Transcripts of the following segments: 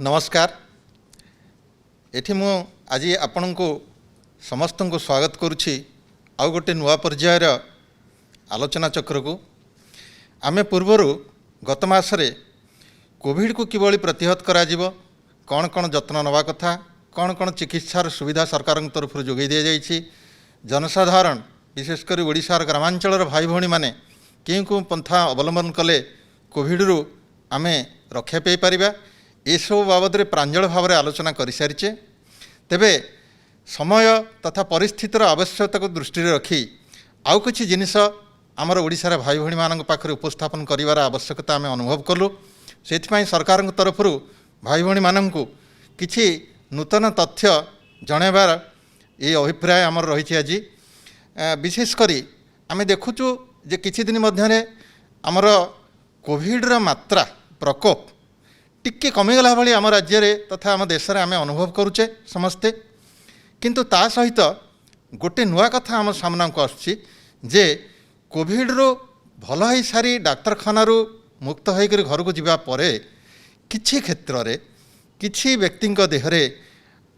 नमस्कार। एठी मु आज आपण को समस्त को स्वागत करुछि आउ गोटे नुआ पर्यायर आलोचना चक्र को। आमे पूर्वर गत मासरे कोविड को किभली प्रतिहत करा जिवो, कौन कौन जत्न नवा कथा, कौन कौन चिकित्सार सुविधा सरकार तरफ जोगाई दि जाइछि, जनसाधारण विशेषकर ओडिशार ग्रामांचलर भाई भौणी माने केउ केउ पंथा अवलंबन कले कोविड रु आमे रक्षा पाई परिबा, ए सब बाबद में प्रांजल भाव में आलोचना कर सारीचे। तेबे समय तथा परिस्थितिर आवश्यकता को दृष्टि रखी आउ किछि जिनिस आमर ओडिशार भाई भौणी मानक पाखरे उपस्थापन करिवार आवश्यकता आमे अनुभव कलु। सेथिपाई सरकार तरफ भाई भौणी मानकु किछि नूतन तथ्य जणेबार ये अभिप्राय आमर रही। आज विशेषकर आमे देखुचु जे किछि दिन मध्यरे आमर कोविडर मात्रा प्रकोप टिके कमिगला भली आम राज्य में तथा आम देश में आम अनुभव करुचे समस्ते। किंतु ता सहित गोटे नुआ कथा आम सामना को आसछि जे कोविड रु भल हो सारी डाक्तरखाना मुक्त होकर घर को जीवा परे किछि क्षेत्र रे किछि व्यक्ति देहरे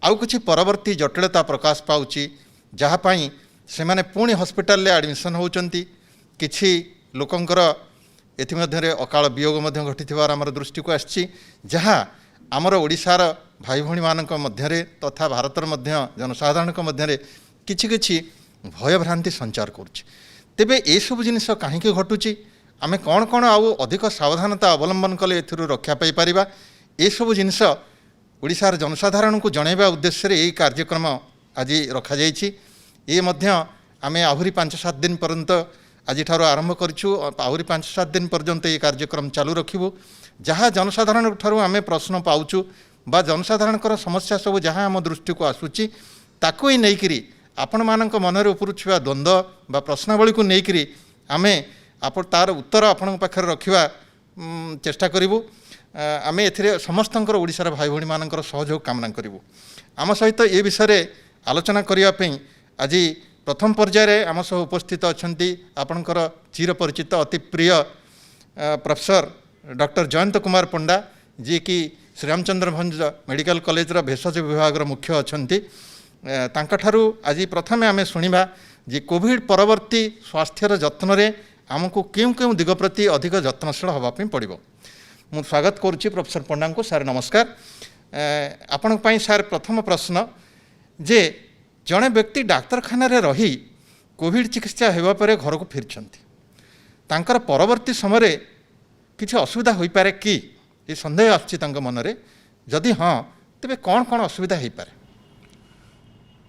आउ किछि परवर्ती जटिलता प्रकाश पाउछि, जहाँपाई से माने पुणी हॉस्पिटल एडमिशन होउचंती। किछि लोकंकर एथिमध्यरे अकाल वियोग मध्य घटिथिबार आमर दृष्टि को आछि, जहाँ आमर ओडिशार भाई भौणी मानक मध्यरे तथा भारतर मध्य जनसाधारणक मध्यरे किछि किछि भय भ्रांति संचार करुछि। तेबे ए सब जिनिस काहींकि घटुछि, आमे कौन कौन आउ अधिक सावधानता अवलंबन कले एथिरु रक्षा पाई परिबा, ए सब जिनिस ओडिशार जनसाधारण को जनैबा उद्देश्य रे एई कार्यक्रम आज रखा जाइछि। ए मध्य आमे आहुरी 5-7 दिन पर्यंत आज आरंभ करूँ, आहरी 5-7 दिन पर्यंत ये कार्यक्रम चालू रखिबू। जहाँ जनसाधारण ठारू आमे प्रश्न पाउचु बा जनसाधारणकर समस्या सब जहाँ आम दृष्टि को आसूची ताकू ही नहींकरी आपण मानक मनरे उपरुवा द्वंद्व बा प्रश्नावली को नहींकरी आमे तार उत्तर आपण पाखरे रखिबा चेष्टा करिबू। आमे एथिरे समस्तंकर ओडिशार भाई भौणी मानकर सहयोग कामना करिबू। आम सहित ए विषय आलोचना करिया पई आज प्रथम पर्यायर आम सह उपस्थित अच्छा आपणकर चिरपरिचित अति प्रिय प्रोफेसर डॉक्टर जयंत कुमार पंडा, जी कि श्रीरामचंद्र भंज मेडिकल कॉलेज भेषज विभाग मुख्य अच्छा। आज प्रथम आम शुणा जे कोविड परवर्ती स्वास्थ्यर जत्न रे आमको क्यों क्यों दिग प्रति अधिक जत्नशील होगापी पड़ो। मु स्वागत करुच्ची प्रोफेसर पंडा को। सार नमस्कार। आपण पई सार प्रथम प्रश्न जे जड़े व्यक्ति डाक्तरखाना रही कोविड चिकित्सा होगा पर घर को फिरछंती, तांकर परवर्ती समय किसी असुविधा हो पारे कि ये संदेह आछि तांको मनरे, जदि हाँ तेबे कौन कौन असुविधा हो पारे?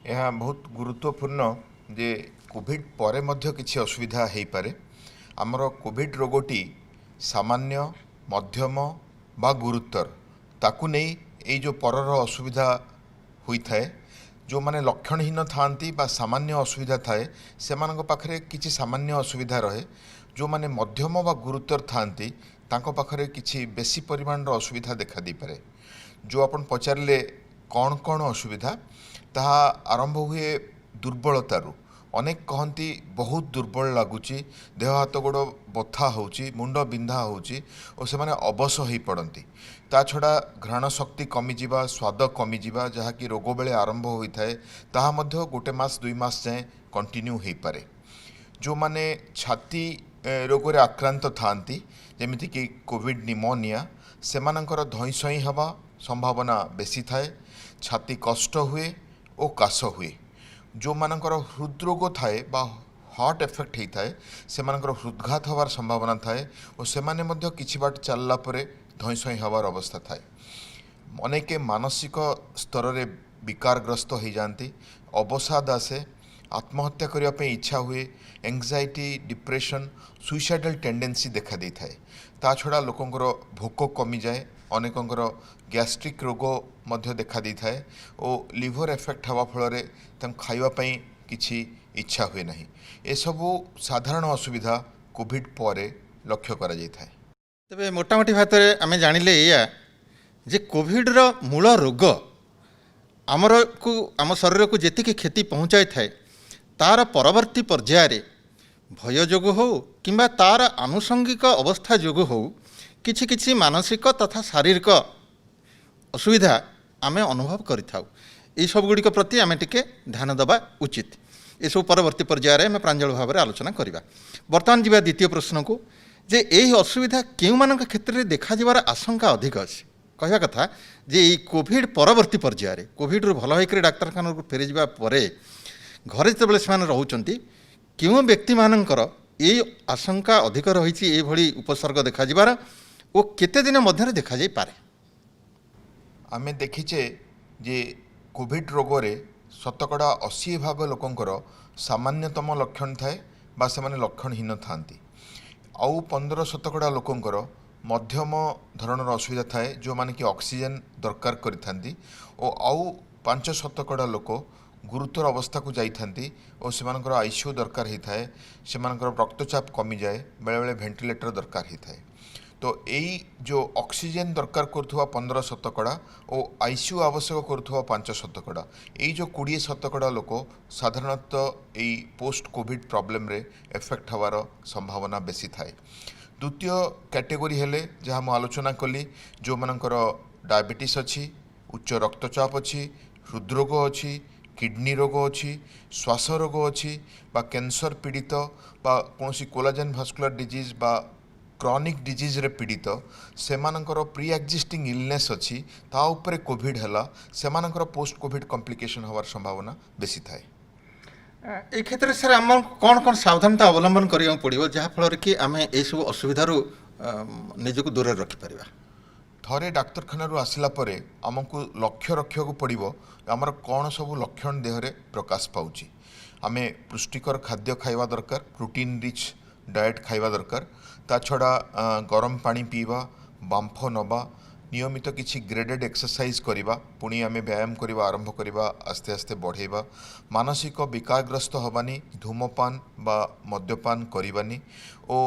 यह बहुत गुरुत्वपूर्ण जे कोविड परे मध्य किसी असुविधा हो पारे। आमर कोविड रोगटी सामान्य मध्यम बा गुरुतर ताकू नहीं ये जो परर असुविधा होता है, जो माने लक्षणहीन थांती बा सामान्य असुविधा थाए से पाखरे किछि सामान्य असुविधा रहे, जो माने मध्यम बा गुरुतर थांती तांको पाखरे किछि बेसी परिमाण असुविधा देखा दी पारे। जो अपन पचारले कौन कौन असुविधा ताहा आरंभ हुए दुर्बलतारू। अनेक कहती बहुत दुर्बल लगुची, देह हाथ गोड़ बथा होची, मुंड बिंधा होची और से माने अबस हो पड़ती। ता छड़ा घ्राण शक्ति कमिजा, स्वाद कमिजा, जहाँकि रोग बेले आरंभ होता है ताहा मध्य गोटे मास 2 मास जाए कंटिन्यू हो पारे। जो माने छाती रोग रे आक्रांत थांती जेमिति कि कोविड निमोनिया, सेमानंकर धई सई हवा संभावना बेसी थाए, छाती कष्ट हुए और काश हुए। जो मानकर हृदरोग थाए बा हार्ट इफेक्ट होता है से हृदघात हबार संभावना थाए और से माने मध्य किछि बाट चलला परे धई सई हबार अवस्था थाए। अनेके मानसिक स्तर रे विकारग्रस्त हो जाती, अवसाद आसे, आत्महत्या करने पे इच्छा हुए, एंग्जाइटी डिप्रेशन सुइसाइडल टेंडेंसी देखा दी थाए। ता छड़ा लोकंकर भोक कमी जाए, अनेकंकर गैस्ट्रिक रोग मध्य देखा दी थाए और लिवर इफेक्ट हवा फल खाइबा पई किछि इच्छा हुए नहीं। ए सबु साधारण असुविधा कोविड परे लक्ष्य करा जाय थाए। तबे मोटामोटी भात आम जानिले या जे कोविड रो मूल रोग आम शरीर को जेतिकी क्षति पहुँचाई थाए तार परवर्ती पर्यायर भय जोग हो किंबा तार आनुषंगिक अवस्था जोग हो किछि किछि मानसिक तथा शारीरिक असुविधा आमे अनुभव करिथाउ एई सब गुड़िक प्रति आमे टिके ध्यान देवा उचित। ये सब परवर्ती पर्यायर में प्रांजल भाव में आलोचना करवा। बर्तमान जी द्वितीय प्रश्न को जे यही असुविधा केउ मानक क्षेत्र में देखा जीवार आशंका अधिक अच्छे कहवा कथा जे यही कोविड परवर्ती पर्यायर कोविड रु भल होकर डाक्तखाना को फेरी जावा परे घरे जिते से रोचंती केउ व्यक्ति मानकर ये आशंका अधिक रही ये उपसर्ग देखा जीवार ओ केते दिन मध्य देखा जाई पारे। आमे देखिचे जे कोविड रोगरे शतकड़ा 80% लोकंकर सामान्यतम लक्षण थाए बा से माने लक्षणहीन थांती। आउ 15% लोकंकर मध्यम धरणर असुविधा थाए जो माने कि ऑक्सीजन दरकार करिथांती ओ आउ 5% लोक गुरुतर अवस्था को जाइथांती और सेमानकर आईसीयू दरकार ही थाए सेमानकर रक्तचाप कमी जाए बेले बेले वेंटिलेटर दरकार ही थाए। तो यही जो ऑक्सीजन दरकार करुवा 15% और आईसीयू आवश्यक करुवा 5% यही जो 20% लोक साधारणतः यही पोस्ट कोविड प्रॉब्लम रे एफेक्ट हवार संभावना बेसी थाए। द्वितीय कैटेगरी हेले जहाँ मु आलोचना कली जो मानकर डायबिटीज अच्छी उच्च रक्तचाप अच्छी हृदरोग अच्छी किडनी रोग अच्छी श्वास रोग अच्छी बा कैंसर पीड़ित बा कौन कोलाजन भास्कुलर डिजीज बा क्रॉनिक डिजीज रे पीड़ित सेमानकर प्री एक्जिस्टिंग इलनेस अच्छी ता उपरे कोविड हैला सेमानकर पोस्ट कोविड कॉम्प्लिकेशन हवार संभावना बेसी थाए। ए क्षेत्र में सर आम कौन कौन सावधानता अवलंबन करिया पड़िबो जहाँ फल कि आम ए सब असुविधारू निजको दूर रखिपर। थरे डाक्तरखाना आसला परे आमको लक्ष्य रखा पड़ो आमर कौन सब लक्षण देहरे प्रकाश पाउची। आमे पुष्टिकर खाद्य खाइबा दरकार प्रोटीन रिच डाएट खाइबा दरकार ता छड़ा गरम पानी पीवा बांफ नवा नियमित किसी ग्रेडेड एक्सरसाइज करिबा पुणी आमे व्यायाम करिबा आरंभ करिबा आस्ते आस्ते बढ़ेबा मानसिक विकारग्रस्त हबानी धूमपान बा मद्यपान करिबानी ओ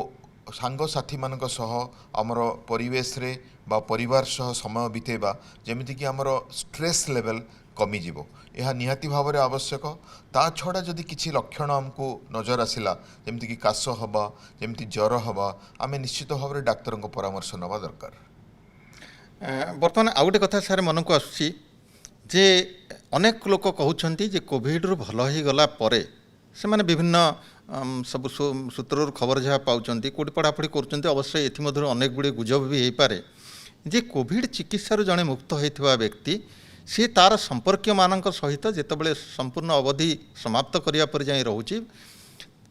सांग साथी मानक सह आमर परिवेश रे बा परिवार सह समय बितेबा जेमिति कि आमर स्ट्रेस लेवल कमी जीवो यह निहाती भाव में आवश्यक। ता छड़ा जदि किसी लक्षण आमको नजर आसला जेमिति कि काश हवा जेमिति ज्वर हवा आमे निश्चित भाव में डाक्तर परामर्श नवा दरकार। बर्तमान आउ गोटे कथा सारे मन को आसुची जे अनेक लोक कहउछंती जे कोविड रु भल हो गला परे से माने विभिन्न सब सूत्र खबर जहाँ पाउछंती कोटी पढ़ापढ़ी करुछंती अवश्य एथि अनेक गुड़े गुजब भी हो पारे जे कोविड चिकित्सार जड़े मुक्त होता व्यक्ति सी तार संपर्क मानक सहित जितेबाला संपूर्ण अवधि समाप्त करने पर जाए रोचे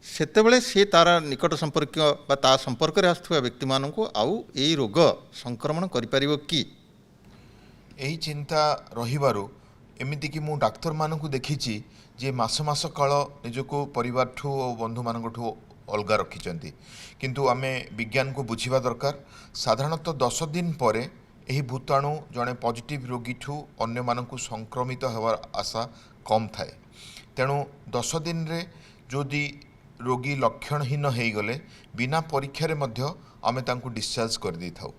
सेतेबेले सी तार निकट संपर्क बा ता संपर्क में आसुवा व्यक्ति मानक आउ यही रोग संक्रमण करिपारिबो कि यही चिंता रहिबारु एमिति कि मु डाक्तर मानकु देखिछि जे मास मास काल निजको परिवार ठू और बंधु मानक ठू अलगा रखिचंती किंतु आमे विज्ञान को बुझिबा दरकार। साधारणतः 10 दिन परे यही भूताणु जड़े पॉजिटिव रोगी ठू अन्य मानकु संक्रमित होवार आशा कम थाए तेणु 10 दिन रे जदि रोगी लक्षणहीन हो गले बिना परीक्षा रे मध्य आमे तांकु डिस्चार्ज कर दै थाउ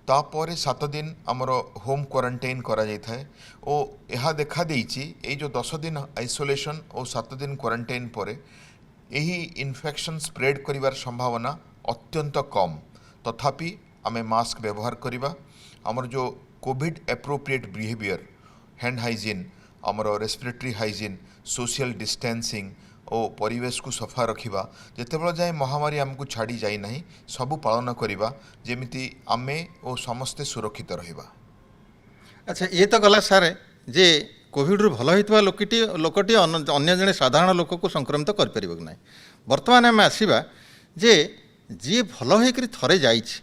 तापर 7 दिन आमर होम क्वारंटाइन करा जाय थाए ओ यह देखा देइछि एई जो 10 दिन आइसोलेशन और 7 दिन क्वारंटाइन परे यही इन्फेक्शन स्प्रेड करिवार संभावना अत्यंत कम तथापि आमे मास्क व्यवहार करिबा आमर जो Covid appropriate behaviour hand hygiene आमर रेस्पिरेटरी हाइजीन सोशल डिस्टेंसिंग और परिवेश को सफा रखिबा जेतेबेले जाए महामारी आमको छाड़ी जाई नाही सबु पालन करिबा जेमिति आमे और समस्ते सुरक्षित रहिबा। अच्छा ये तो गला सारे जे कोविड रु भल होइतबा लोकटी अन्य जने साधारण लोक को संक्रमित कर परिबो कि नाही। वर्तमान आम आसीबा जे जी भल होइकरी थरे जाइछि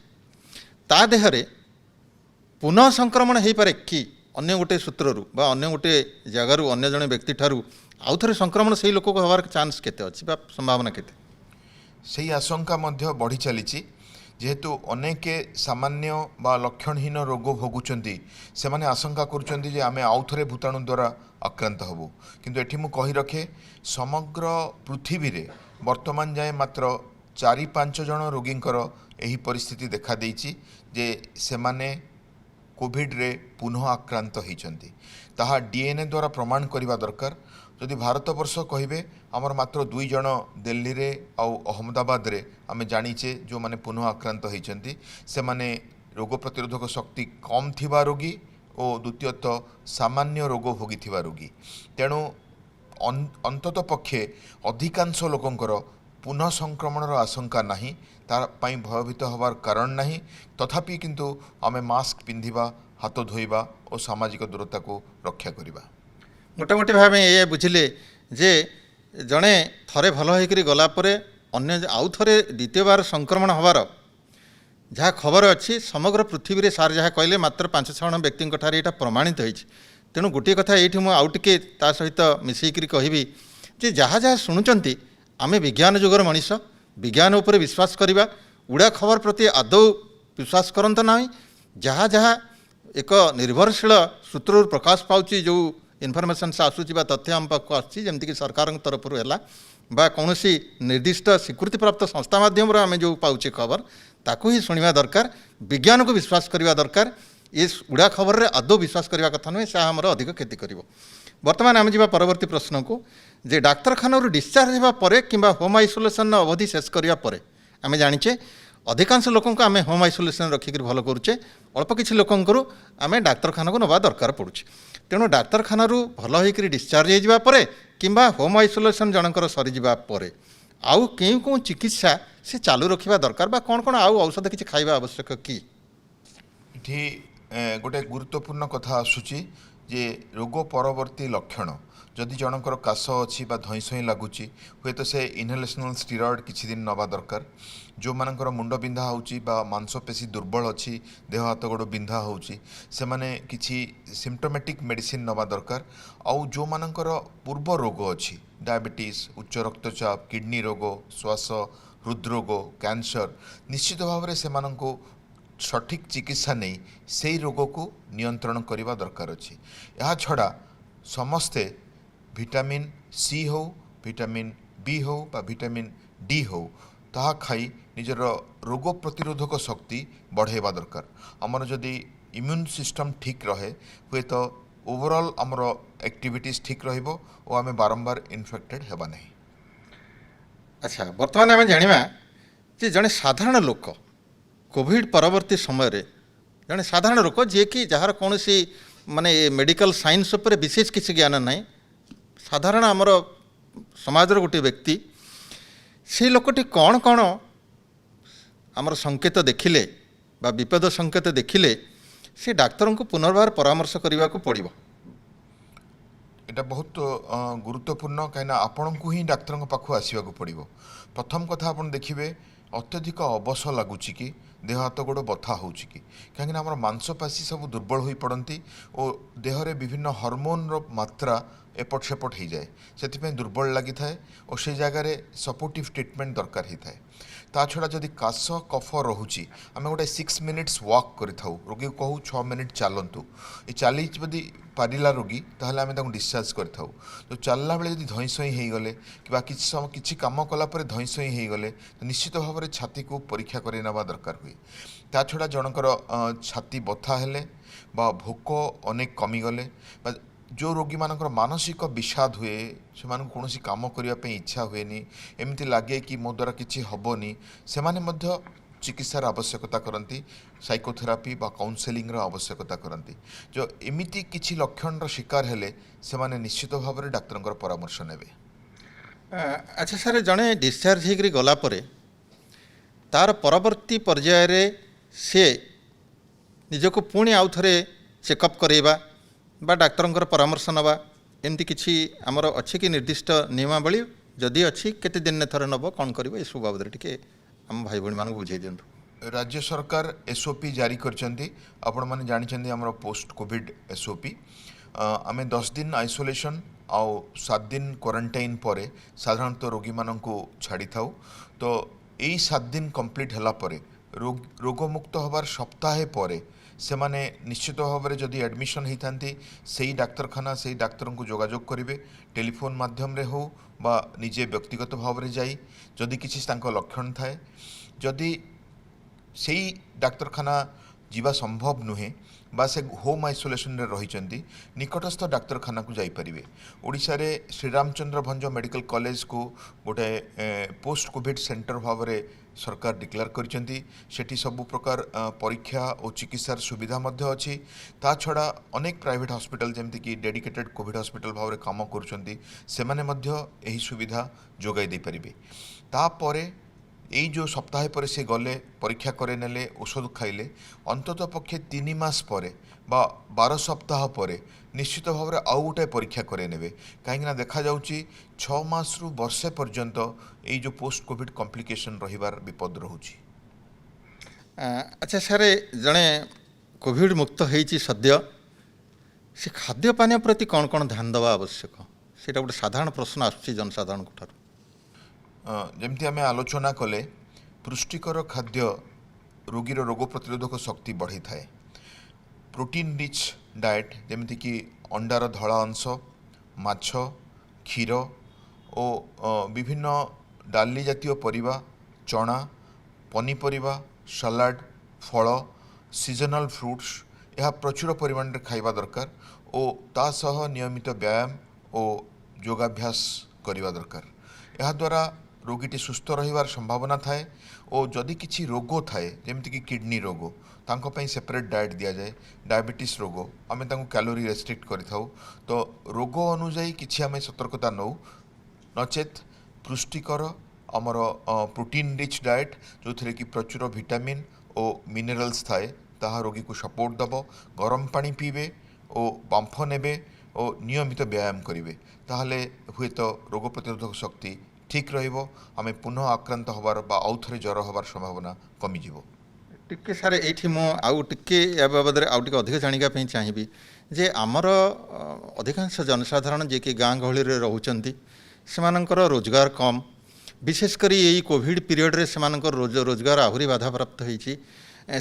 ता देहरे पुनः संक्रमण हो पारे कि अन्य गोटे सूत्रु बा अन्य गोटे जगार अन्य जड़े व्यक्ति ठारू आउ थे संक्रमण से लोक को हबार चान्स केते अछि बा संभावना केते सही आशंका मध्य बढ़ी चली जेहेतु अनेक सामान्य बा लक्षणहीन रोग भोगुचंती से माने आशंका करुचंती जे आमे आउ थे भूताणु द्वारा आक्रांत हबु किंतु एठी मु कहि रखे समग्र पृथ्वी रे वर्तमान जाए मात्र 4-5 जन रोगींकर एही परिस्थिति देखा देइछि जे से माने कोविड रे पुनः आक्रांत होइचंती ताहा डीएनए द्वारा प्रमाण करबा दरकार। जदि भारत वर्ष कहिबे आमर मात्र 2 जन दिल्ली रे आउ अहमदाबाद रे आमे जानिचे जो माने पुनः आक्रांत होइचंती से माने रोग प्रतिरोधक शक्ति कम थिबा रोगी ଓ ଦ୍ୱିତୀୟତଃ ସାମାନ୍ୟ ରୋଗ ଭୋଗିଥିବା ରୋଗୀ। ତେଣୁ ଅନ୍ତତଃ ପକ୍ଷେ ଅଧିକାଂଶ ଲୋକଙ୍କର ପୁନଃ ସଂକ୍ରମଣର ଆଶଙ୍କା ନାହିଁ, ତା ପାଇଁ ଭୟଭୀତ ହେବାର କାରଣ ନାହିଁ। ତଥାପି କିନ୍ତୁ ଆମେ ମାସ୍କ ପିନ୍ଧିବା, ହାତ ଧୋଇବା ଓ ସାମାଜିକ ଦୂରତାକୁ ରକ୍ଷା କରିବା। ମୋଟାମୋଟି ଭାବେ ଏ ବୁଝିଲେ ଯେ ଜଣେ ଥରେ ଭଲ ହୋଇକରି ଗଲା ପରେ ଅନ୍ୟ ଆଉ ଥରେ ଦ୍ୱିତୀୟବାର ସଂକ୍ରମଣ ହେବାର ଯାହା ଖବର ଅଛି ସମଗ୍ର ପୃଥିବୀରେ ସାର୍ ଯାହା କହିଲେ ମାତ୍ର 5-6 ଜଣ ବ୍ୟକ୍ତିଙ୍କ ଠାରେ ଏଇଟା ପ୍ରମାଣିତ ହୋଇଛି। ତେଣୁ ଗୋଟିଏ କଥା ଏଇଠି ମୁଁ ଆଉ ଟିକେ ତା ସହିତ ମିଶେଇକରି କହିବି ଯେ ଯାହା ଯାହା ଶୁଣୁଛନ୍ତି ଆମେ ବିଜ୍ଞାନ ଯୁଗର ମଣିଷ, ବିଜ୍ଞାନ ଉପରେ ବିଶ୍ୱାସ କରିବା, ଉଡ଼ା ଖବର ପ୍ରତି ଆଦୌ ବିଶ୍ୱାସ କରନ୍ତୁ ନାହିଁ। ଯାହା ଯାହା ଏକ ନିର୍ଭରଶୀଳ ସୂତ୍ରରୁ ପ୍ରକାଶ ପାଉଛି, ଯେଉଁ ଇନଫର୍ମେସନ୍ସ ଆସୁଛି ବା ତଥ୍ୟ ଆମ ପାଖକୁ ଆସୁଛି, ଯେମିତିକି ସରକାରଙ୍କ ତରଫରୁ ହେଲା ବା କୌଣସି ନିର୍ଦ୍ଦିଷ୍ଟ ସ୍ୱୀକୃତିପ୍ରାପ୍ତ ସଂସ୍ଥା ମାଧ୍ୟମରୁ ଆମେ ଯେଉଁ ପାଉଛେ ଖବର, ତାକୁ ହିଁ ଶୁଣିବା ଦରକାର, ବିଜ୍ଞାନକୁ ବିଶ୍ୱାସ କରିବା ଦରକାର। ଏ ଉଡ଼ା ଖବରରେ ଆଦୌ ବିଶ୍ୱାସ କରିବା କଥା ନୁହେଁ, ସେ ଆମର ଅଧିକ କ୍ଷତି କରିବ। ବର୍ତ୍ତମାନ ଆମେ ଯିବା ପରବର୍ତ୍ତୀ ପ୍ରଶ୍ନକୁ ଯେ ଡାକ୍ତରଖାନାରୁ ଡିସଚାର୍ଜ ହେବା ପରେ କିମ୍ବା ହୋମ୍ ଆଇସୋଲେସନ୍ର ଅବଧି ଶେଷ କରିବା ପରେ ଆମେ ଜାଣିଛେ ଅଧିକାଂଶ ଲୋକଙ୍କୁ ଆମେ ହୋମ୍ ଆଇସୋଲେସନ୍ ରଖିକରି ଭଲ କରୁଛେ, ଅଳ୍ପ କିଛି ଲୋକଙ୍କର ଆମେ ଡାକ୍ତରଖାନାକୁ ନେବା ଦରକାର ପଡ଼ୁଛି। ତେଣୁ ଡାକ୍ତରଖାନାରୁ ଭଲ ହୋଇକରି ଡିସଚାର୍ଜ ହୋଇଯିବା ପରେ କିମ୍ବା ହୋମ୍ ଆଇସୋଲେସନ୍ ଜଣଙ୍କର ସରିଯିବା ପରେ ଆଉ କେଉଁ ଚିକିତ୍ସା ସେ ଚାଲୁ ରଖିବା ଦରକାର ବା କ'ଣ କ'ଣ ଆଉ ଔଷଧ କିଛି ଖାଇବା ଆବଶ୍ୟକ କି? ଏଠି ଗୋଟେ ଗୁରୁତ୍ୱପୂର୍ଣ୍ଣ କଥା ଆସୁଛି ଯେ ରୋଗ ପରବର୍ତ୍ତୀ ଲକ୍ଷଣ। ଯଦି ଜଣଙ୍କର କାଶ ଅଛି ବା ଧଇଁସଇଁ ଲାଗୁଛି, ହୁଏତ ସେ ଇନହେଲେସନାଲ୍ ଷ୍ଟିରଏଡ଼୍ କିଛି ଦିନ ନେବା ଦରକାର। ଯେଉଁମାନଙ୍କର ମୁଣ୍ଡ ବିନ୍ଧା ହେଉଛି ବା ମାଂସପେଶୀ ଦୁର୍ବଳ ଅଛି, ଦେହ ହାତ ଗୋଡ଼ ବିନ୍ଧା ହେଉଛି, ସେମାନେ କିଛି ସିମ୍ପଟୋମେଟିକ୍ ମେଡ଼ିସିନ୍ ନେବା ଦରକାର। ଆଉ ଯେଉଁମାନଙ୍କର ପୂର୍ବ ରୋଗ ଅଛି, ଡାଇବେଟିସ୍, ଉଚ୍ଚ ରକ୍ତଚାପ, କିଡ଼ନୀ ରୋଗ, ଶ୍ୱାସ, ହୃଦରୋଗ, କ୍ୟାନ୍ସର, ନିଶ୍ଚିତ ଭାବରେ ସେମାନଙ୍କୁ ସଠିକ୍ ଚିକିତ୍ସା ନେଇ ସେହି ରୋଗକୁ ନିୟନ୍ତ୍ରଣ କରିବା ଦରକାର ଅଛି। ଏହା ଛଡ଼ା ସମସ୍ତେ ଭିଟାମିନ୍ ସି ହେଉ, ଭିଟାମିନ୍ ବି ହେଉ ବା ଭିଟାମିନ୍ ଡି ହେଉ, ତାହା ଖାଇ ନିଜର ରୋଗ ପ୍ରତିରୋଧକ ଶକ୍ତି ବଢ଼ାଇବା ଦରକାର। ଆମର ଯଦି ଇମ୍ୟୁନ୍ ସିଷ୍ଟମ୍ ଠିକ୍ ରହେ, ହୁଏତ ଓଭରଅଲ୍ ଆମର ଆକ୍ଟିଭିଟିଜ୍ ଠିକ୍ ରହିବ ଓ ଆମେ ବାରମ୍ବାର ଇନଫେକ୍ଟେଡ଼୍ ହେବା ନାହିଁ। ଆଚ୍ଛା, ବର୍ତ୍ତମାନ ଆମେ ଜାଣିବା ଯେ ଜଣେ ସାଧାରଣ ଲୋକ କୋଭିଡ଼ ପରବର୍ତ୍ତୀ ସମୟରେ ଜଣେ ସାଧାରଣ ଲୋକ ଯିଏକି ଯାହାର କୌଣସି ମାନେ ମେଡ଼ିକାଲ ସାଇନ୍ସ ଉପରେ ବିଶେଷ କିଛି ଜ୍ଞାନ ନାହିଁ, ସାଧାରଣ ଆମର ସମାଜର ଗୋଟିଏ ବ୍ୟକ୍ତି, ସେ ଲୋକଟି କ'ଣ କ'ଣ ଆମର ସଂକେତ ଦେଖିଲେ ବା ବିପଦ ସଂକେତ ଦେଖିଲେ ସେ ଡାକ୍ତରଙ୍କୁ ପୁନର୍ବାର ପରାମର୍ଶ କରିବାକୁ ପଡ଼ିବ? এটা ବହୁତ ଗୁରୁତ୍ୱପୂର୍ଣ୍ଣ, କାହିଁକିନା ଆପଣଙ୍କୁ ହିଁ ଡାକ୍ତରଙ୍କ ପାଖକୁ ଆସିବାକୁ ପଡ଼ିବ। ପ୍ରଥମ କଥା ଆପଣ ଦେଖିବେ ଅତ୍ୟଧିକ ଅବଶ ଲାଗୁଛି କି, ଦେହ ହାତ ଗୋଡ଼ ବଥା ହେଉଛି କି, କାହିଁକିନା ଆମର ମାଂସପେଶୀ ସବୁ ଦୁର୍ବଳ ହୋଇପଡ଼ନ୍ତି ଓ ଦେହରେ ବିଭିନ୍ନ ହରମୋନ୍ର ମାତ୍ରା ଏପଟ ସେପଟ ହୋଇଯାଏ, ସେଥିପାଇଁ ଦୁର୍ବଳ ଲାଗିଥାଏ ଓ ସେ ଜାଗାରେ ସପୋର୍ଟିଭ୍ ଟ୍ରିଟମେଣ୍ଟ ଦରକାର ହୋଇଥାଏ। ତା ଛଡ଼ା ଯଦି କାଶ କଫ ରହୁଛି, ଆମେ ଗୋଟେ 6 ମିନିଟ୍ସ ୱାକ୍ କରିଥାଉ, ରୋଗୀକୁ କହୁ 6 ମିନିଟ୍ ଚାଲନ୍ତୁ। ଏ ଚାଲି ଯଦି ପାରିଲା ରୋଗୀ, ତାହେଲେ ଆମେ ତାଙ୍କୁ ଡିସଚାର୍ଜ କରିଥାଉ। ତ ଚାଲିଲା ବେଳେ ଯଦି ଧଇଁସଇଁ ହୋଇଗଲେ କିମ୍ବା କିଛି ସମୟ କିଛି କାମ କଲା ପରେ ଧଇଁସଇଁ ହୋଇଗଲେ, ତ ନିଶ୍ଚିତ ଭାବରେ ଛାତିକୁ ପରୀକ୍ଷା କରି ନେବା ଦରକାର ହୁଏ। ତା ଛଡ଼ା ଜଣଙ୍କର ଛାତି ବଥା ହେଲେ ବା ଭୋକ ଅନେକ କମିଗଲେ ବା ଯେଉଁ ରୋଗୀମାନଙ୍କର ମାନସିକ ବିଷାଦ ହୁଏ, ସେମାନଙ୍କୁ କୌଣସି କାମ କରିବା ପାଇଁ ଇଚ୍ଛା ହୁଏନି, ଏମିତି ଲାଗେ କି ମୋ ଦ୍ୱାରା କିଛି ହେବନି, ସେମାନେ ମଧ୍ୟ ଚିକିତ୍ସାର ଆବଶ୍ୟକତା କରନ୍ତି, ସାଇକୋଥେରାପି ବା କାଉନସେଲିଂର ଆବଶ୍ୟକତା କରନ୍ତି। ଯେଉଁ ଏମିତି କିଛି ଲକ୍ଷଣର ଶିକାର ହେଲେ ସେମାନେ ନିଶ୍ଚିତ ଭାବରେ ଡାକ୍ତରଙ୍କର ପରାମର୍ଶ ନେବେ। ଆଚ୍ଛା ସାର୍, ଜଣେ ଡିସଚାର୍ଜ ହେଇକରି ଗଲା ପରେ ତାର ପରବର୍ତ୍ତୀ ପର୍ଯ୍ୟାୟରେ ସେ ନିଜକୁ ପୁଣି ଆଉ ଥରେ ଚେକଅପ୍ କରେଇବା ବା ଡାକ୍ତରଙ୍କର ପରାମର୍ଶ ନେବା, ଏମିତି କିଛି ଆମର ଅଛି କି ନିର୍ଦ୍ଦିଷ୍ଟ ନିୟମାବଳୀ? ଯଦି ଅଛି, କେତେ ଦିନରେ ଥରେ ନେବ, କ'ଣ କରିବ, ଏସବୁ ବାବଦରେ ଟିକେ ଆମ ଭାଇ ଭଉଣୀମାନଙ୍କୁ ବୁଝାଇ ଦିଅନ୍ତୁ। ରାଜ୍ୟ ସରକାର ଏସ୍ଓପି ଜାରି କରିଛନ୍ତି। ଆପଣମାନେ ଜାଣିଛନ୍ତି ଆମର ପୋଷ୍ଟ କୋଭିଡ଼ ଏସ୍ଓପି। ଆମେ 10 ଦିନ ଆଇସୋଲେସନ୍ ଆଉ 7 ଦିନ କ୍ୱାରେଣ୍ଟାଇନ୍ ପରେ ସାଧାରଣତଃ ରୋଗୀମାନଙ୍କୁ ଛାଡ଼ିଥାଉ। ତ ଏଇ 7 ଦିନ କମ୍ପ୍ଲିଟ୍ ହେଲା ପରେ ରୋଗମୁକ୍ତ ହେବାର ସପ୍ତାହେ ପରେ ସେମାନେ ନିଶ୍ଚିତ ଭାବରେ ଯଦି ଆଡ଼ମିସନ୍ ହୋଇଥାନ୍ତି, ସେଇ ଡାକ୍ତରଖାନା ସେଇ ଡାକ୍ତରଙ୍କୁ ଯୋଗାଯୋଗ କରିବେ, ଟେଲିଫୋନ୍ ମାଧ୍ୟମରେ ହେଉ ବା ନିଜେ ବ୍ୟକ୍ତିଗତ ଭାବରେ ଯାଇ ଯଦି କିଛି ତାଙ୍କ ଲକ୍ଷଣ ଥାଏ। ଯଦି ସେଇ ଡାକ୍ତରଖାନା ଯିବା ସମ୍ଭବ ନୁହେଁ ବା ସେ ହୋମ୍ ଆଇସୋଲେସନ୍ରେ ରହିଛନ୍ତି, ନିକଟସ୍ଥ ଡାକ୍ତରଖାନାକୁ ଯାଇପାରିବେ। ଓଡ଼ିଶାରେ ଶ୍ରୀରାମଚନ୍ଦ୍ର ଭଞ୍ଜ ମେଡ଼ିକାଲ କଲେଜକୁ ଗୋଟେ ପୋଷ୍ଟ କୋଭିଡ଼ ସେଣ୍ଟର ଭାବରେ सरकार डिक्लेयर करिसेंती सेठी सब प्रकार परीक्षा और चिकित्सार सुविधा मध्य अछि ता छड़ा अनेक प्राइवेट हॉस्पिटल जेमति कि डेडिकेटेड कोविड हॉस्पिटल भाव रे काम करुछंती सेमाने मध्य एही सुविधा जोगाई दे परिबे तापरे এই जो सप्ताह पर से गले परीक्षा करे नेले औषध खाइले अंतत पक्षे 3 मास पर बा 12 सप्ताह पर निश्चित भाव में आउ गोटे परीक्षा करे नेबे कहीं देखा जाउची 6 मास रु वर्षे पर्यंत এই जो पोस्ट कोविड कॉम्प्लिकेशन रहिबार विपद रहउची। अच्छा सारे जड़े कोविड मुक्त होती सद्य से खाद्य पानी प्रति कौन कौन ध्यान देवा आवश्यक से गोटे साधारण प्रश्न आसुची जनसाधारण ठार जमती आम आलोचना कले पुष्टिकर खाद्य रोगीर रोग प्रतिरोधक शक्ति बढ़ी थाए प्रोटीन रिच डाएट जमती कि अंडार धला अंश माछ क्षीर और विभिन्न डाली जातीय परिबा चना पनीपरिबा सलाड फल सीजनल फ्रूट्स यह प्रचुर परिमाण में खाइबा दरकार और ता सह नियमित व्यायाम और योगाभ्यास करने दरकार यह द्वारा रोगीटी सुस्थ रहिबार संभावना थाए और जदि किछि रोग थाए जेमति कि किडनी रोग तांको पई सेपरेट डाएट दिया जाए डायबिटीज रोग आमे तांको कैलोरी रेस्ट्रिक्ट करि थाउ तो रोग अनुसार किछि आमे सतर्कता नौ नचेत पुष्टिकर आमर प्रोटीन रिच डाएट जो थे कि प्रचुर विटामिन और मिनरल्स थाए ताहा रोगी को सपोर्ट दब गरम पानी पीबे और बांफ नेबे और नियमित व्यायाम करेंगे ताहले हुए तो रोग प्रतिरोधक शक्ति ठीक रहिबो आमे पुनः आक्रांत होबार बा आउ थरे ज्वर होबार संभावना कमी जीवो। टिके सारे एठी मो आउ टिके या बाबद रे आउ टिके अधिक जानिका पई चाहिबी जे हमर अधिकांश जनसाधारण जे कि गाँ गहली रे रहउचंती सेमानकर रोजगार कम विशेषकर यही कोविड पीरियड रे सेमानकर रोजगार आहुरी बाधा प्राप्त होईची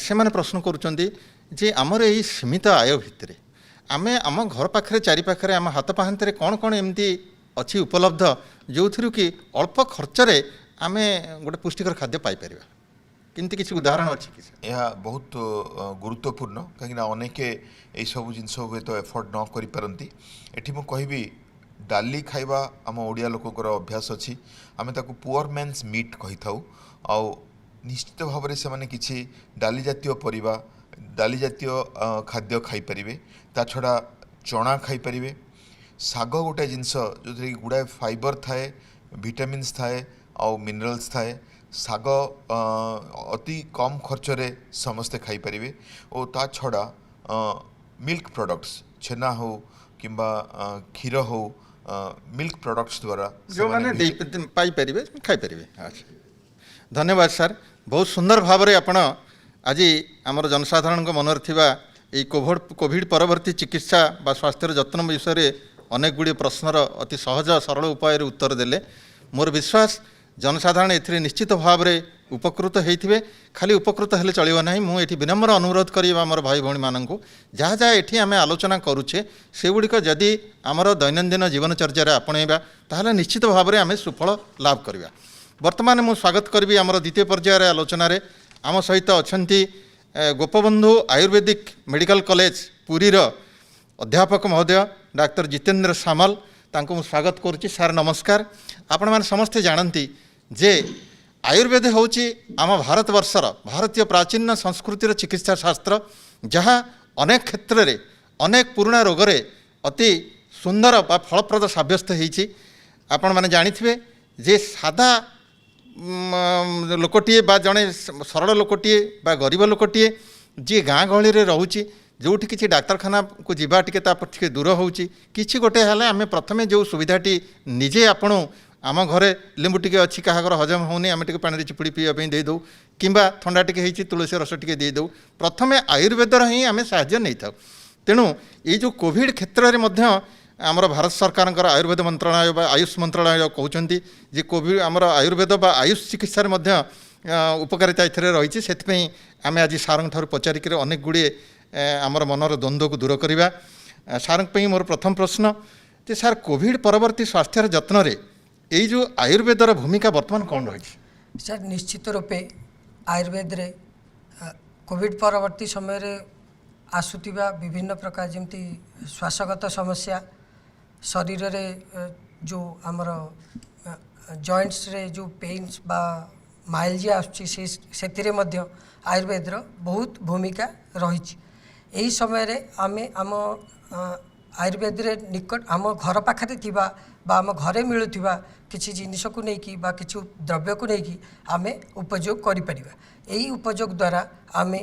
सेमाने प्रश्न करूचंती जे हमर एही सीमित आय भितरे आमे आम घर पाखरे चारि पाखरे आम हाथ पाहांतरे कौन कौन एमती अच्छी उपलब्ध जो थी कि अल्प खर्च रे आमे गोटे पुष्टिकर खाद्य पाई परिबा किंतु किसी उदाहरण अच्छी कि यह बहुत गुरुत्वपूर्ण कहीं अनेक यही सब जिनस हुए तो एफोर्ड न करि पारंती एठी मु कहबी डाली खाइबा आम ओडिया लोककर अभ्यास अच्छी आमे ताकू पुअर मेन्स मीट कहि थाउ आ निश्चित भाव में से किसी डाली जातीय परिबा डाली जातीय खाद्य खाई परिबे ता छड़ा चना खाई परिबे साग गोटे जिनस जो कि गुड़ाए फाइबर थाए विटामिन्स थाए आउ मिनरल्स थाए साग अति कम खर्च रे समस्ते खाई परिबे और ता छड़ा मिल्क प्रोडक्ट्स छेना हो किंबा क्षीर हो मिल्क प्रोडक्ट्स द्वारा जो माने पाई परिबे खाई परिबे। अच्छा धन्यवाद सर बहुत सुंदर भाव रे आपण आज आमर जनसाधारण मनर थिबा এই কোভিড পরবর্তী চিকিৎসা বা স্বাস্থ্যের যত্ন বিষয়ে অনেক গুড়িয়ে প্রশ্নর অতি সহজ সরল উপায়ের উত্তর দেলে মোর বিশ্বাস জনসাধারণ এথিরে নিশ্চিত ভাবে উপকৃত হইथिबे খালি উপকৃত হলে চলিব না মু এটি বিনম্র অনুরোধ করিবা আমার ভাই ভৌণী মাননকু যাহা যাহা এটি আমি আলোচনা করুছে সেগুড়িক যদি আমার দৈনন্দিন জীবনচর্যারে আপনাইবা তাহলে নিশ্চিত ভাবে আমি সুফল লাভ করিবা। বর্তমানে মু স্বাগত করবি আমার দ্বিতীয় পর্যায়ের আলোচনারে आम सहित अच्छा गोपबंधु आयुर्वेदिक मेडिकल कॉलेज पुरीर अध्यापक महोदय डाक्टर जितेंद्र सामल तांको मु स्वागत करुच्ची। सार नमस्कार। आपण मैंने समस्ते जानती जे आयुर्वेद होची आम भारतवर्षर भारतीय प्राचीन संस्कृतिर चिकित्सा शास्त्र जहाँ अनेक क्षेत्र में अनेक पुराणा रोगरे अति सुंदर बा फलप्रद साब्यस्त होईची। आपण मैंने जानिथिबे जे सादा लोकटे बा जड़े सरल लोकटे बा गरीब लोकटे जी गाँ गहली रे रोची जोठी किसी डाक्तरखाना को जीवा टे दूर होची किसी गोटे हेले आम प्रथमे जो सुविधाटी निजे आपण आम घरे लेंबू टे अच्छी क्या हजम होनी आम टे पानी चिपुड़ी पीवाई दे दौ कि थंडा टे होती तुलसी रस टे दे दौ प्रथमे आयुर्वेदर ही आम साहाय्य नहीं था। तेणु ये जो कोविड क्षेत्र में आमर भारत सरकार आयुर्वेद मंत्रालय बा आयुष मंत्रालय कहते जे कोविड आमर आयुर्वेद बा आयुष चिकित्सार उपकारिता एथरे रही से आम आज सार पचारिक अनेक गुड़े आमर मनर द्वंद्व को दूर करवा। सार मोर प्रथम प्रश्न जे सार कोविड परवर्ती स्वास्थ्य जत्न रे यही जो आयुर्वेदर भूमिका बर्तमान कौन रही? सर निश्चित रूपे आयुर्वेद रे कोविड परवर्ती समय रे आसुतिबा विभिन्न प्रकार जमती श्वासगत समस्या शरीर रे जो आमर जॉइंट्स रे जो पेन्स बा ମାଇଲଜିଆ ଆସୁଛି ସେଥିରେ ମଧ୍ୟ ଆୟୁର୍ବେଦର ବହୁତ ଭୂମିକା ରହିଛି। ଏହି ସମୟରେ ଆମେ ଆମ ଆୟୁର୍ବେଦରେ ନିକଟ ଆମ ଘର ପାଖରେ ଥିବା ବା ଆମ ଘରେ ମିଳୁଥିବା କିଛି ଜିନିଷକୁ ନେଇକି ବା କିଛି ଦ୍ରବ୍ୟକୁ ନେଇକି ଆମେ ଉପଯୋଗ କରିପାରିବା। ଏହି ଉପଯୋଗ ଦ୍ୱାରା ଆମେ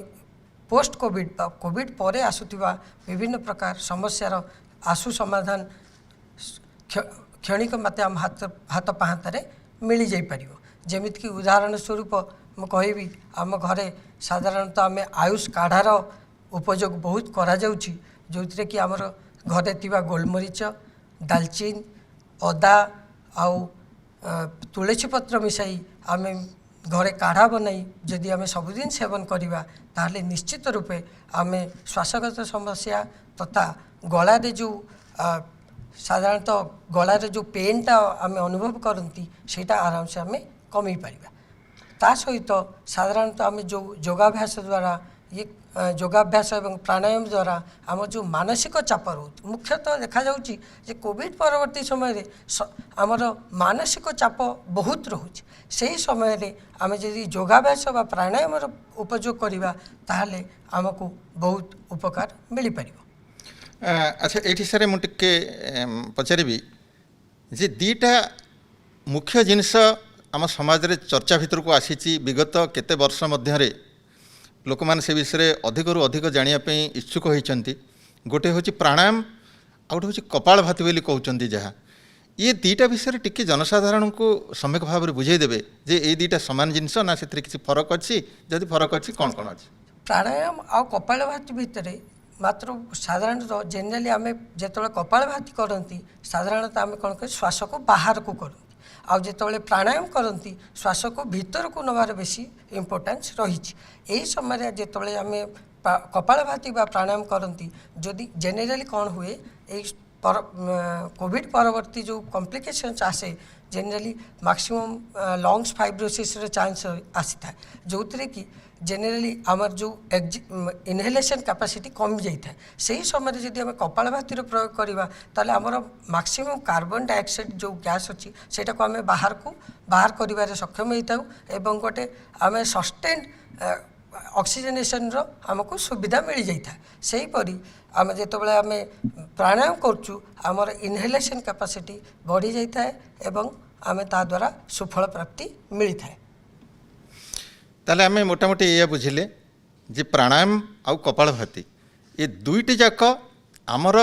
ପୋଷ୍ଟ କୋଭିଡ଼ ବା କୋଭିଡ଼ ପରେ ଆସୁଥିବା ବିଭିନ୍ନ ପ୍ରକାର ସମସ୍ୟାର ଆଶୁ ସମାଧାନ କ୍ଷଣିକ ମାତ୍ରେ ଆମ ହାତ ପାହାନ୍ତାରେ ମିଳିଯାଇପାରିବ। ଯେମିତିକି ଉଦାହରଣ ସ୍ୱରୂପ ମୁଁ କହିବି, ଆମ ଘରେ ସାଧାରଣତଃ ଆମେ ଆୟୁଷ କାଢ଼ାର ଉପଯୋଗ ବହୁତ କରାଯାଉଛି, ଯେଉଁଥିରେ କି ଆମର ଘରେ ଥିବା ଗୋଲମରିଚ, ଡାଲଚିନି, ଅଦା ଆଉ ତୁଳସୀ ପତ୍ର ମିଶାଇ ଆମେ ଘରେ କାଢ଼ା ବନାଇ ଯଦି ଆମେ ସବୁଦିନ ସେବନ କରିବା ତାହେଲେ ନିଶ୍ଚିତ ରୂପେ ଆମେ ଶ୍ୱାସଗତ ସମସ୍ୟା ତଥା ଗଳାରେ ଯେଉଁ ସାଧାରଣତଃ ଗଳାରେ ଯେଉଁ ପେନ୍ଟା ଆମେ ଅନୁଭବ କରନ୍ତି ସେଇଟା ଆରାମସେ ଆମେ କମେଇ ପାରିବା। ତା ସହିତ ସାଧାରଣତଃ ଆମେ ଯେଉଁ ଯୋଗାଭ୍ୟାସ ଦ୍ୱାରା ଯୋଗାଭ୍ୟାସ ଏବଂ ପ୍ରାଣାୟାମ ଦ୍ୱାରା ଆମର ଯେଉଁ ମାନସିକ ଚାପ ରହୁଛି, ମୁଖ୍ୟତଃ ଦେଖାଯାଉଛି ଯେ କୋଭିଡ଼ ପରବର୍ତ୍ତୀ ସମୟରେ ଆମର ମାନସିକ ଚାପ ବହୁତ ରହୁଛି। ସେହି ସମୟରେ ଆମେ ଯଦି ଯୋଗାଭ୍ୟାସ ବା ପ୍ରାଣାୟାମର ଉପଯୋଗ କରିବା ତାହେଲେ ଆମକୁ ବହୁତ ଉପକାର ମିଳିପାରିବ। ଆଚ୍ଛା, ଏଇଠି ସାର୍ ମୁଁ ଟିକେ ପଚାରିବି ଯେ ଦୁଇଟା ମୁଖ୍ୟ ଜିନିଷ ଆମ ସମାଜରେ ଚର୍ଚ୍ଚା ଭିତରକୁ ଆସିଛି ବିଗତ କେତେ ବର୍ଷ ମଧ୍ୟରେ। ଲୋକମାନେ ସେ ବିଷୟରେ ଅଧିକରୁ ଅଧିକ ଜାଣିବା ପାଇଁ ଇଚ୍ଛୁକ ହୋଇଛନ୍ତି। ଗୋଟିଏ ହେଉଛି ପ୍ରାଣାୟାମ, ଆଉ ଗୋଟେ ହେଉଛି କପାଳଭାତି ବୋଲି କହୁଛନ୍ତି ଯାହା। ଇଏ ଦୁଇଟା ବିଷୟରେ ଟିକେ ଜନସାଧାରଣଙ୍କୁ ସମ୍ୟକ ଭାବରେ ବୁଝେଇଦେବେ ଯେ ଏଇ ଦୁଇଟା ସମାନ ଜିନିଷ ନା ସେଥିରେ କିଛି ଫରକ ଅଛି, ଯଦି ଫରକ ଅଛି କ'ଣ କ'ଣ ଅଛି? ପ୍ରାଣାୟାମ ଆଉ କପାଳଭାତି ଭିତରେ ମାତ୍ର ସାଧାରଣତଃ ଜେନେରାଲି ଆମେ ଯେତେବେଳେ କପାଳଭାତି କରନ୍ତି ସାଧାରଣତଃ ଆମେ କ'ଣ କରୁ, ଶ୍ୱାସକୁ ବାହାରକୁ କରନ୍ତି, ଆଉ ଯେତେବେଳେ ପ୍ରାଣାୟାମ କରନ୍ତି ଶ୍ୱାସକୁ ଭିତରକୁ ନେବାର ବେଶୀ ଇମ୍ପୋର୍ଟାନ୍ସ ରହିଛି। ଏହି ସମୟରେ ଯେତେବେଳେ ଆମେ କପାଳଭାତି ବା ପ୍ରାଣାୟାମ କରନ୍ତି, ଯଦି ଜେନେରାଲି କ'ଣ ହୁଏ, ଏଇ କୋଭିଡ଼ ପରବର୍ତ୍ତୀ ଯେଉଁ କମ୍ପ୍ଲିକେସନ୍ସ ଆସେ, ଜେନେରାଲି ମାକ୍ସିମମ୍ ଲଙ୍ଗସ୍ ଫାଇବ୍ରୋସିସ୍ର ଚାନ୍ସ ଆସିଥାଏ, ଯେଉଁଥିରେ କି ଜେନେରାଲି ଆମର ଯେଉଁ ଇନହେଲେସନ୍ କାପାସିଟି କମିଯାଇଥାଏ। ସେହି ସମୟରେ ଯଦି ଆମେ କପାଳଭାତିର ପ୍ରୟୋଗ କରିବା ତାହେଲେ ଆମର ମାକ୍ସିମମ୍ କାର୍ବନ ଡାଇଅକ୍ସାଇଡ଼ ଯେଉଁ ଗ୍ୟାସ୍ ଅଛି ସେଇଟାକୁ ଆମେ ବାହାର କରିବାରେ ସକ୍ଷମ ହେଇଥାଉ ଏବଂ ଗୋଟେ ଆମେ ସଷ୍ଟେନ୍ ଅକ୍ସିଜେନେସନ୍ର ଆମକୁ ସୁବିଧା ମିଳିଯାଇଥାଏ। ସେହିପରି ଆମେ ଯେତେବେଳେ ଆମେ ପ୍ରାଣାୟାମ କରୁଛୁ ଆମର ଇନହେଲେସନ୍ କାପାସିଟି ବଢ଼ିଯାଇଥାଏ ଏବଂ ଆମେ ତା ଦ୍ୱାରା ସୁଫଳ ପ୍ରାପ୍ତି ମିଳିଥାଏ। ତାହେଲେ ଆମେ ମୋଟାମୋଟି ଏଇଆ ବୁଝିଲେ ଯେ ପ୍ରାଣାୟାମ ଆଉ କପାଳଭାତି ଏ ଦୁଇଟି ଯାକ ଆମର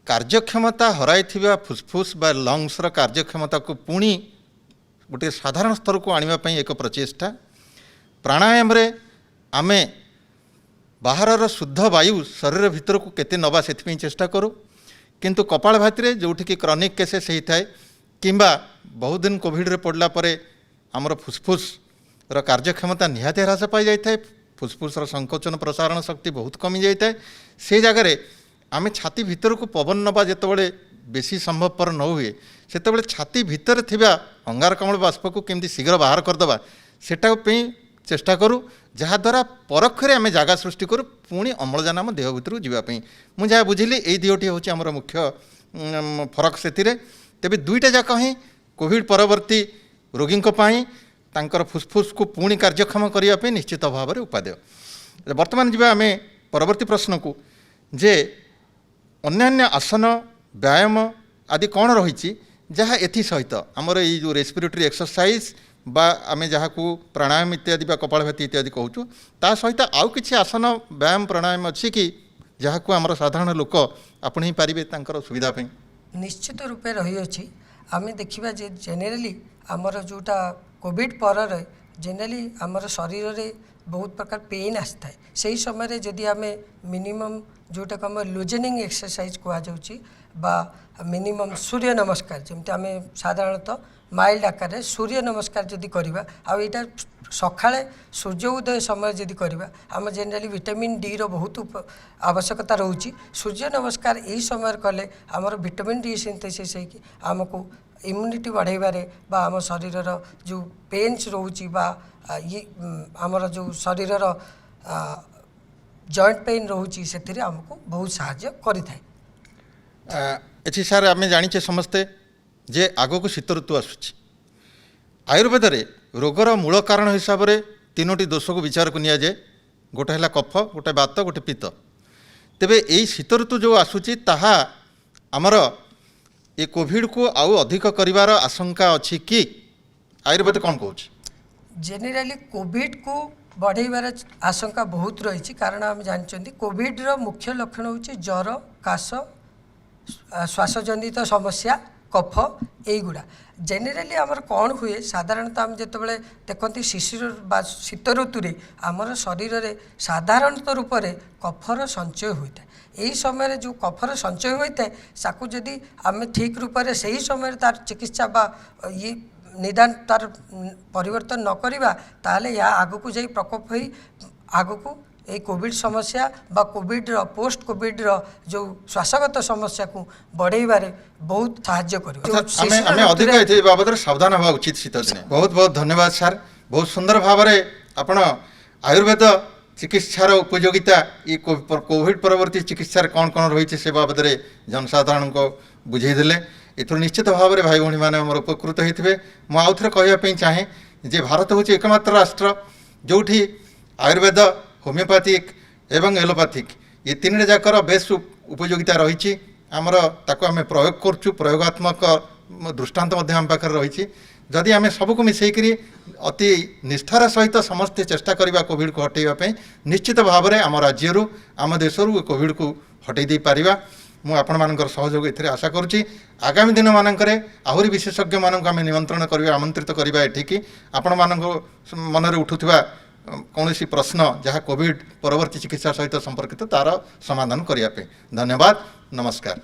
କାର୍ଯ୍ୟକ୍ଷମତା ହରାଇଥିବା ଫୁସ୍ଫୁସ୍ ବା ଲଙ୍ଗସର କାର୍ଯ୍ୟକ୍ଷମତାକୁ ପୁଣି ଗୋଟିଏ ସାଧାରଣ ସ୍ତରକୁ ଆଣିବା ପାଇଁ ଏକ ପ୍ରଚେଷ୍ଟା। ପ୍ରାଣାୟାମରେ ଆମେ ବାହାରର ଶୁଦ୍ଧ ବାୟୁ ଶରୀର ଭିତରକୁ କେତେ ନେବା ସେଥିପାଇଁ ଚେଷ୍ଟା କରୁ, କିନ୍ତୁ କପାଳଭାତିରେ ଯେଉଁଠିକି କ୍ରନିକ୍ କେସେସ୍ ହେଇଥାଏ କିମ୍ବା ବହୁତ ଦିନ କୋଭିଡ଼ରେ ପଡ଼ିଲା ପରେ ଆମର ଫୁସ୍ଫୁସ୍ର କାର୍ଯ୍ୟକ୍ଷମତା ନିହାତି ହ୍ରାସ ପାଇଯାଇଥାଏ, ଫୁସ୍ଫୁସ୍ର ସଂକୋଚନ ପ୍ରସାରଣ ଶକ୍ତି ବହୁତ କମିଯାଇଥାଏ। ସେ ଜାଗାରେ ଆମେ ଛାତି ଭିତରକୁ ପବନ ନେବା ଯେତେବେଳେ ବେଶୀ ସମ୍ଭବପର ନ ହୁଏ ସେତେବେଳେ ଛାତି ଭିତରେ ଥିବା ଅଙ୍ଗାରକାମ୍ଳ ବାଷ୍ପକୁ କେମିତି ଶୀଘ୍ର ବାହାର କରିଦେବା ସେଟା ପାଇଁ ଚେଷ୍ଟା କରୁ, ଯାହାଦ୍ୱାରା ପରୋକ୍ଷରେ ଆମେ ଜାଗା ସୃଷ୍ଟି କରୁ ପୁଣି ଅମ୍ଳଜାନ ଆମ ଦେହ ଭିତରକୁ ଯିବା ପାଇଁ। ମୁଁ ଯାହା ବୁଝିଲି ଏଇ ଦୁଇଟି ହେଉଛି ଆମର ମୁଖ୍ୟ ଫରକ ସେଥିରେ। ତେବେ ଦୁଇଟା ଯାକ ହିଁ କୋଭିଡ଼ ପରବର୍ତ୍ତୀ ରୋଗୀଙ୍କ ପାଇଁ ତାଙ୍କର ଫୁସ୍ଫୁସ୍କୁ ପୁଣି କାର୍ଯ୍ୟକ୍ଷମ କରିବା ପାଇଁ ନିଶ୍ଚିତ ଭାବରେ ଉପାଦେୟ। ବର୍ତ୍ତମାନ ଯିବା ଆମେ ପରବର୍ତ୍ତୀ ପ୍ରଶ୍ନକୁ ଯେ ଅନ୍ୟାନ୍ୟ ଆସନ ବ୍ୟାୟାମ ଆଦି କ'ଣ ରହିଛି ଯାହା ଏଥି ସହିତ ଆମର ଏଇ ଯେଉଁ ରେସ୍ପିରେଟୋରୀ ଏକ୍ସରସାଇଜ୍ ବା ଆମେ ଯାହାକୁ ପ୍ରାଣାୟାମ ଇତ୍ୟାଦି ବା କପାଳଭାତି ଇତ୍ୟାଦି କହୁଛୁ ତା ସହିତ ଆଉ କିଛି ଆସନ ବ୍ୟାୟାମ ପ୍ରାଣାୟାମ ଅଛି କି ଯାହାକୁ ଆମର ସାଧାରଣ ଲୋକ ଆପଣେଇ ପାରିବେ ତାଙ୍କର ସୁବିଧା ପାଇଁ? ନିଶ୍ଚିତ ରୂପେ ରହିଅଛି। ଆମେ ଦେଖିବା ଯେ ଜେନେରାଲି ଆମର ଯେଉଁଟା କୋଭିଡ଼ ପରରେ ଜେନେରାଲି ଆମର ଶରୀରରେ ବହୁତ ପ୍ରକାର ପେନ୍ ଆସିଥାଏ। ସେହି ସମୟରେ ଯଦି ଆମେ ମିନିମମ୍ ଯେଉଁଟାକୁ ଆମେ ଲୁଜେନିଂ ଏକ୍ସରସାଇଜ୍ କୁହାଯାଉଛି ବା ମିନିମମ୍ ସୂର୍ଯ୍ୟ ନମସ୍କାର, ଯେମିତି ଆମେ ସାଧାରଣତଃ ମାଇଲ୍ଡ ଆକାରରେ ସୂର୍ଯ୍ୟ ନମସ୍କାର ଯଦି କରିବା ଆଉ ଏଇଟା ସକାଳେ ସୂର୍ଯ୍ୟ ଉଦୟ ସମୟରେ ଯଦି କରିବା ଆମ ଜେନେରାଲି ଭିଟାମିନ୍ ଡିର ବହୁତ ଆବଶ୍ୟକତା ରହୁଛି। ସୂର୍ଯ୍ୟ ନମସ୍କାର ଏହି ସମୟରେ କଲେ ଆମର ଭିଟାମିନ୍ ଡି ସିନ୍ଥେସିସ୍ ହେଇକି ଆମକୁ ଇମ୍ୟୁନିଟି ବଢ଼ାଇବାରେ ବା ଆମ ଶରୀରର ଯେଉଁ ପେନ୍ସ ରହୁଛି ବା ଆମର ଯେଉଁ ଶରୀରର ଜଏଣ୍ଟ ପେନ୍ ରହୁଛି ସେଥିରେ ଆମକୁ ବହୁତ ସାହାଯ୍ୟ କରିଥାଏ। ଏଠି ସାର୍ ଆମେ ଜାଣିଛେ ସମସ୍ତେ ଯେ ଆଗକୁ ଶୀତ ଋତୁ ଆସୁଛି। ଆୟୁର୍ବେଦରେ ରୋଗର ମୂଳ କାରଣ ହିସାବରେ ତିନୋଟି ଦୋଷକୁ ବିଚାରକୁ ନିଆଯାଏ। ଗୋଟେ ହେଲା କଫ, ଗୋଟେ ବାତ, ଗୋଟେ ପିତ୍ତ। ତେବେ ଏଇ ଶୀତ ଋତୁ ଯେଉଁ ଆସୁଛି ତାହା ଆମର ଏ କୋଭିଡ଼କୁ ଆଉ ଅଧିକ କରିବାର ଆଶଙ୍କା ଅଛି କି? ଆୟୁର୍ବେଦ କ'ଣ କହୁଛି? ଜେନେରାଲି କୋଭିଡ଼କୁ ବଢ଼େଇବାର ଆଶଙ୍କା ବହୁତ ରହିଛି, କାରଣ ଆମେ ଜାଣିଛନ୍ତି କୋଭିଡ଼ର ମୁଖ୍ୟ ଲକ୍ଷଣ ହେଉଛି ଜ୍ୱର, କାଶ, ଶ୍ୱାସଜନିତ ସମସ୍ୟା, କଫ, ଏଇଗୁଡ଼ା। ଜେନେରାଲି ଆମର କ'ଣ ହୁଏ, ସାଧାରଣତଃ ଆମେ ଯେତେବେଳେ ଦେଖନ୍ତି ଶିଶିର ବା ଶୀତ ଋତୁରେ ଆମର ଶରୀରରେ ସାଧାରଣତଃ ରୂପରେ କଫର ସଞ୍ଚୟ ହୋଇଥାଏ। ଏହି ସମୟରେ ଯେଉଁ କଫର ସଞ୍ଚୟ ହୋଇଥାଏ ତାକୁ ଯଦି ଆମେ ଠିକ୍ ରୂପରେ ସେହି ସମୟରେ ତାର ଚିକିତ୍ସା ବା ଇଏ ନିଦାନ ତାର ପରିବର୍ତ୍ତନ ନ କରିବା ତାହେଲେ ଏହା ଆଗକୁ ଯାଇ ପ୍ରକୋପ ହୋଇ ଆଗକୁ এই কোভিড সমস্যা বা কোভিডর পোস্ট কোভিডর যে শ্বাসগত সমস্যাকে বড়াইবারে বহুত সাহায্য করবে। আমি অধিক এই বাবদরে সাবধান হওয়া উচিত শীত দিনে। বহুত বহুত ধন্যবাদ স্যার, বহুত সুন্দর ভাবে আপনার আয়ুর্বেদ চিকিৎসার উপযোগিতা এই কোভিড পরবর্তী চিকিৎসার কণ কণ রয়েছে সে বাবদরে জনসাধারণ বুঝাইদেলে। এথর নিশ্চিত ভাবে ভাই ভী মানে আমার উপকৃত হয়ে। মু আউ থরে কহিবা চাহে যে ভারত হচ্ছে একমাত্র রাষ্ট্র যেটি আয়ুর্বেদ, হোমিওপ্যাথিক এবং এলোপ্যাথিক ଏ ତିନିଟା ଯାକର ବେଶ ଉପଯୋଗିତା ରହିଛି। ଆମର ତାକୁ ଆମେ ପ୍ରୟୋଗ କରୁଛୁ, ପ୍ରୟୋଗାତ୍ମକ ଦୃଷ୍ଟାନ୍ତ ମଧ୍ୟ ଆମ ପାଖରେ ରହିଛି। ଯଦି ଆମେ ସବୁକୁ ମିଶାଇକରି ଅତି ନିଷ୍ଠାର ସହିତ ସମସ୍ତେ ଚେଷ୍ଟା କରିବା କୋଭିଡ଼କୁ ହଟାଇବା ପାଇଁ, ନିଶ୍ଚିତ ଭାବରେ ଆମ ରାଜ୍ୟରୁ ଆମ ଦେଶରୁ କୋଭିଡ଼କୁ ହଟାଇ ଦେଇପାରିବା। ମୁଁ ଆପଣମାନଙ୍କର ସହଯୋଗ ଏଥିରେ ଆଶା କରୁଛି। ଆଗାମୀ ଦିନମାନଙ୍କରେ ଆହୁରି ବିଶେଷଜ୍ଞମାନଙ୍କୁ ଆମେ ନିମନ୍ତ୍ରଣ କରିବା, ଆମନ୍ତ୍ରିତ କରିବା ଏଠିକି ଆପଣମାନଙ୍କ ମନରେ ଉଠୁଥିବା କୌଣସି ପ୍ରଶ୍ନ ଯାହା କୋଭିଡ଼ ପରବର୍ତ୍ତୀ ଚିକିତ୍ସା ସହିତ ସମ୍ପର୍କିତ ତାର ସମାଧାନ କରିବା ପାଇଁ। ଧନ୍ୟବାଦ, ନମସ୍କାର।